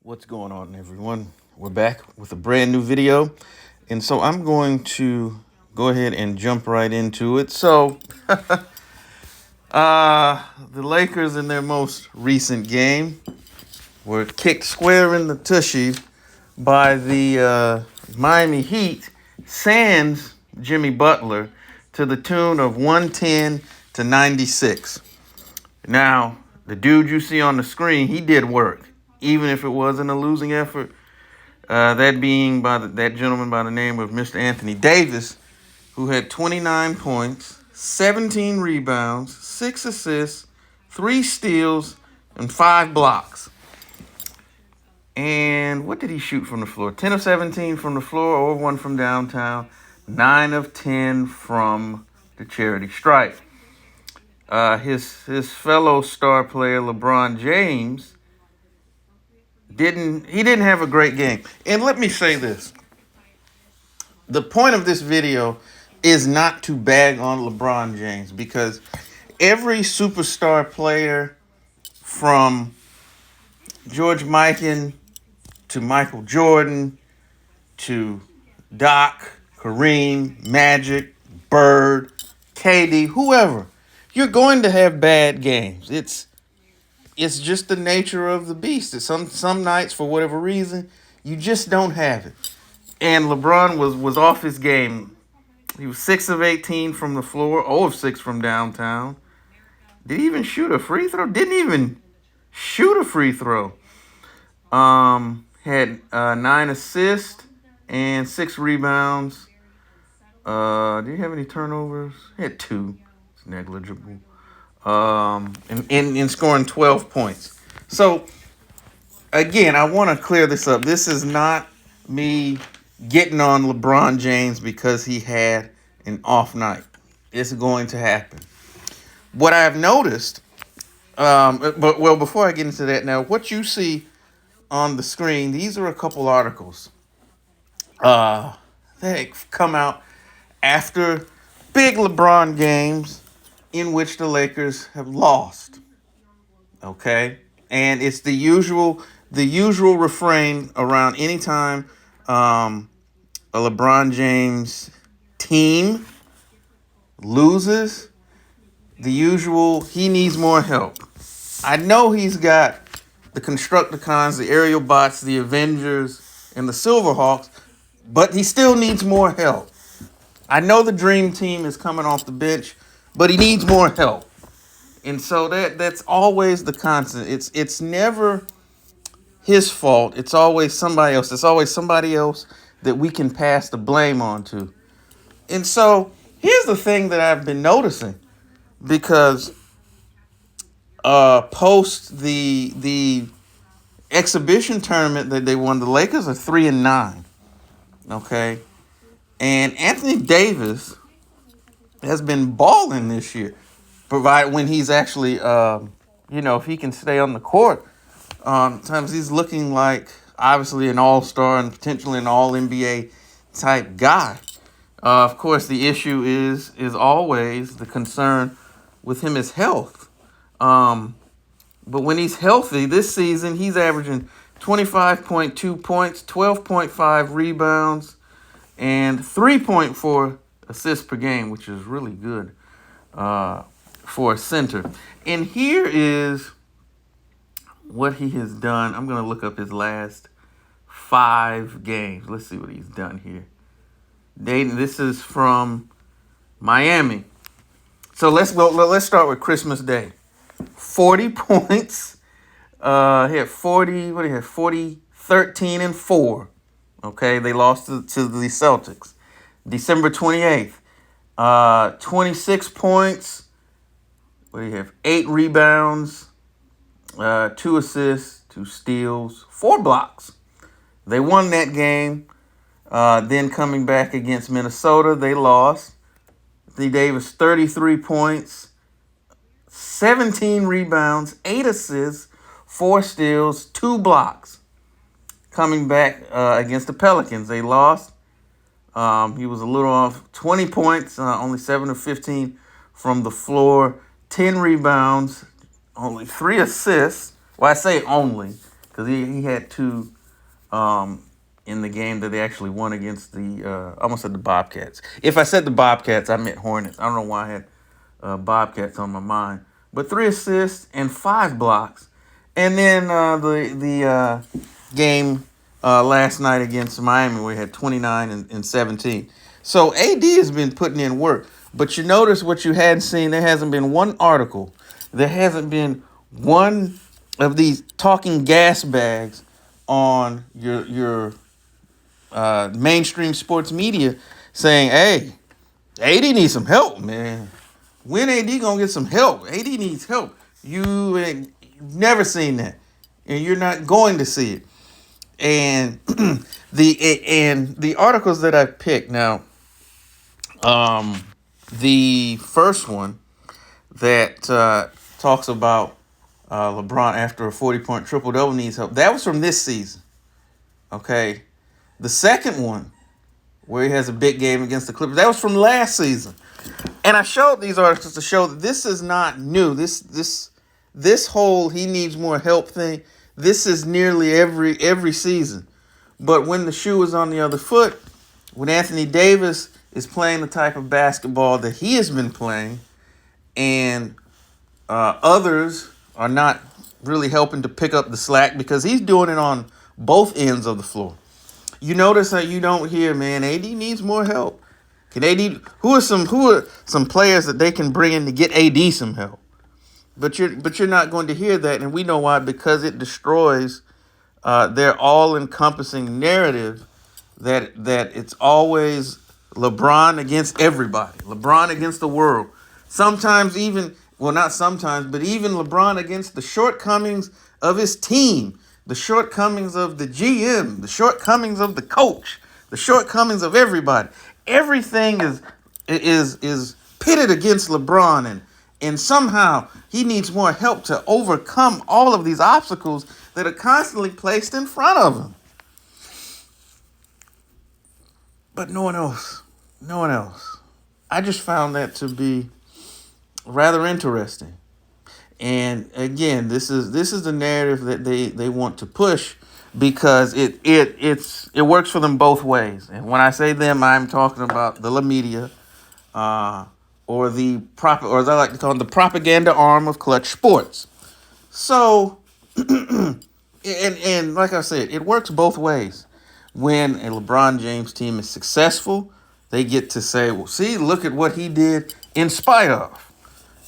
What's going on, everyone? We're back with a brand new video. And so I'm going to go ahead and jump right into it. So, the Lakers in their most recent game were kicked square in the tushy by the Miami Heat, sans Jimmy Butler, to the tune of 110-96. Now, the dude you see on the screen, he did work, even if it wasn't a losing effort. That being by that gentleman by the name of Mr. Anthony Davis, who had 29 points, 17 rebounds, 6 assists, 3 steals, and 5 blocks. And what did he shoot from the floor? 10 of 17 from the floor, or 1 from downtown, 9 of 10 from the charity stripe. His fellow star player LeBron James didn't have a great game. And let me say this. The point of this video is not to bag on LeBron James, because every superstar player from George Mikan to Michael Jordan to Doc, Kareem, Magic, Bird, KD, whoever, you're going to have bad games. It's just the nature of the beast. Some nights, for whatever reason, you just don't have it. And LeBron was off his game. He was 6 of 18 from the floor, 0 of 6 from downtown. Did he even shoot a free throw? Didn't even shoot a free throw. Had 9 assists and 6 rebounds. Did he have any turnovers? He had 2. It's negligible. In scoring 12 points. So, again, I want to clear this up. This is not me getting on LeBron James because he had an off night. It's going to happen. What I've noticed, before I get into that now, what you see on the screen, these are a couple articles. They come out after big LeBron games in which the Lakers have lost. Okay? And it's the usual refrain around any time a LeBron James team loses. The usual, he needs more help. I know he's got the Constructicons, the Aerial Bots, the Avengers, and the Silverhawks, but he still needs more help. I know the Dream Team is coming off the bench, but he needs more help. And so that's always the constant. It's never his fault. It's always somebody else. It's always somebody else that we can pass the blame on to. And so here's the thing that I've been noticing, because post the exhibition tournament that they won, the Lakers are 3-9. Okay, and Anthony Davis has been balling this year, provided when he's actually, if he can stay on the court. Sometimes he's looking like, obviously, an all-star and potentially an all-NBA type guy. Of course, the issue is always the concern with him is health. But when he's healthy, this season, he's averaging 25.2 points, 12.5 rebounds, and 3.4 assists per game, which is really good for a center. And here is what he has done. I'm going to look up his last 5 games. Let's see what he's done here. This is from Miami. So let's start with Christmas Day. 40 points. He had 40. What did he have? 40, 13, and 4. Okay, they lost to the Celtics. December 28th. 26 points. What do you have? 8 rebounds. 2 assists, 2 steals, 4 blocks. They won that game. Then coming back against Minnesota, they lost. Anthony Davis, 33 points, 17 rebounds, 8 assists, 4 steals, 2 blocks. Coming back against the Pelicans, they lost. He was a little off, 20 points, only 7 of 15 from the floor, 10 rebounds, only 3 assists. Well, I say only. because he had two in the game that they actually won against the I almost said the Bobcats. If I said the Bobcats, I meant Hornets. I don't know why I had Bobcats on my mind. But 3 assists and 5 blocks. And then the game last night against Miami where he had 29 and 17. So AD has been putting in work. But you notice what you hadn't seen, there hasn't been one article. There hasn't been one of these talking gas bags on your mainstream sports media saying, hey, AD needs some help, man. When AD gonna get some help? AD needs help. You've never seen that, and you're not going to see it. And the articles that I picked now, the first one that talks about LeBron after a 40-point triple-double needs help. That was from this season. Okay. The second one, where he has a big game against the Clippers, that was from last season. And I showed these articles to show that this is not new. This whole he needs more help thing, this is nearly every season. But when the shoe is on the other foot, when Anthony Davis is playing the type of basketball that he has been playing, and others are not really helping to pick up the slack because he's doing it on both ends of the floor. You notice that you don't hear, man, AD needs more help. Can AD? Who are some players that they can bring in to get AD some help? But you're not going to hear that, and we know why, because it destroys their all-encompassing narrative that it's always LeBron against everybody, LeBron against the world. Sometimes even, well, not sometimes, but even LeBron against the shortcomings of his team, the shortcomings of the GM, the shortcomings of the coach, the shortcomings of everybody. Everything is pitted against LeBron, and somehow he needs more help to overcome all of these obstacles that are constantly placed in front of him. But no one else. I just found that to be rather interesting. And again, this is the narrative that they want to push, because it works for them both ways. And when I say them, I'm talking about the La Media, or or as I like to call them, the propaganda arm of Clutch Sports. So, and like I said, it works both ways. When a LeBron James team is successful, they get to say, well, see, look at what he did in spite of.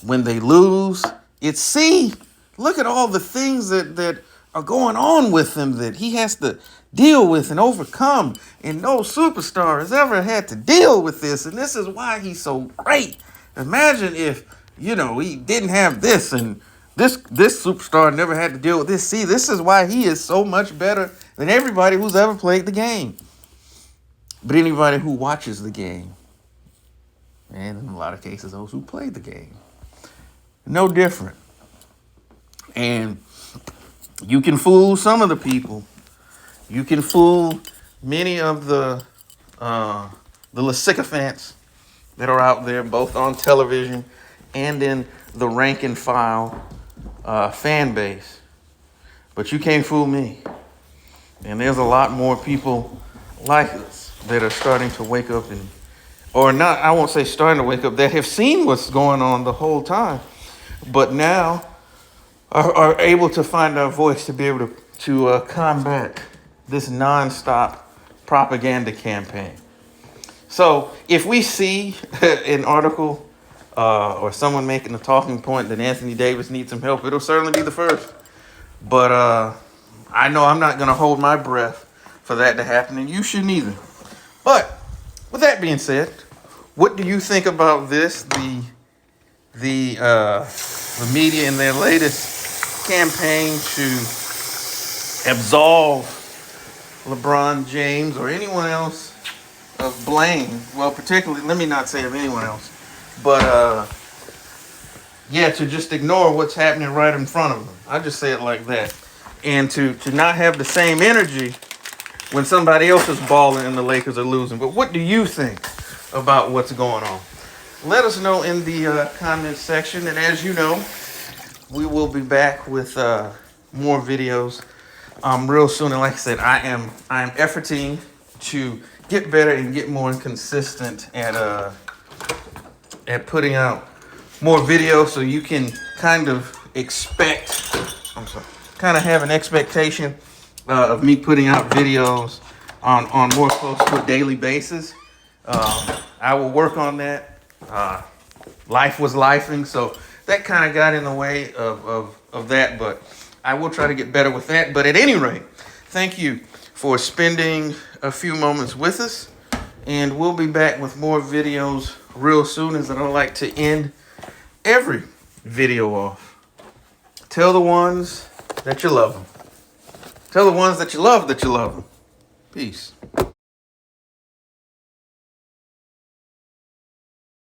When they lose, it's, see, look at all the things that are going on with him that he has to deal with and overcome. And no superstar has ever had to deal with this. And this is why he's so great. Imagine if, he didn't have this, and this superstar never had to deal with this. See, this is why he is so much better than everybody who's ever played the game. But anybody who watches the game, and in a lot of cases, those who played the game, no different. And you can fool some of the people. You can fool many of the sycophants that are out there, both on television and in the rank and file fan base. But you can't fool me. And there's a lot more people like us that are starting to wake up, or not, I won't say starting to wake up, that have seen what's going on the whole time, but now are able to find our voice to be able to combat this nonstop propaganda campaign. So if we see an article or someone making a talking point that Anthony Davis needs some help, it'll certainly be the first. But I know I'm not going to hold my breath for that to happen, and you shouldn't either. But with that being said, what do you think about this? The media in their latest campaign to absolve LeBron James or anyone else of blame. Well, particularly, let me not say of anyone else, but to just ignore what's happening right in front of them. I just say it like that. And to not have the same energy when somebody else is balling and the Lakers are losing. But what do you think about what's going on? Let us know in the comments section. And as you know, we will be back with more videos real soon. And like I said, I am efforting to get better and get more consistent at putting out more videos, so you can kind of expect. Kind of have an expectation of me putting out videos on more close to a daily basis. I will work on that. Life was lifing, so that kind of got in the way of that, but I will try to get better with that. But at any rate, thank you for spending a few moments with us, and we'll be back with more videos real soon, as I don't like to end every video off. Tell the ones that you love them. Tell the ones that you love them. Peace.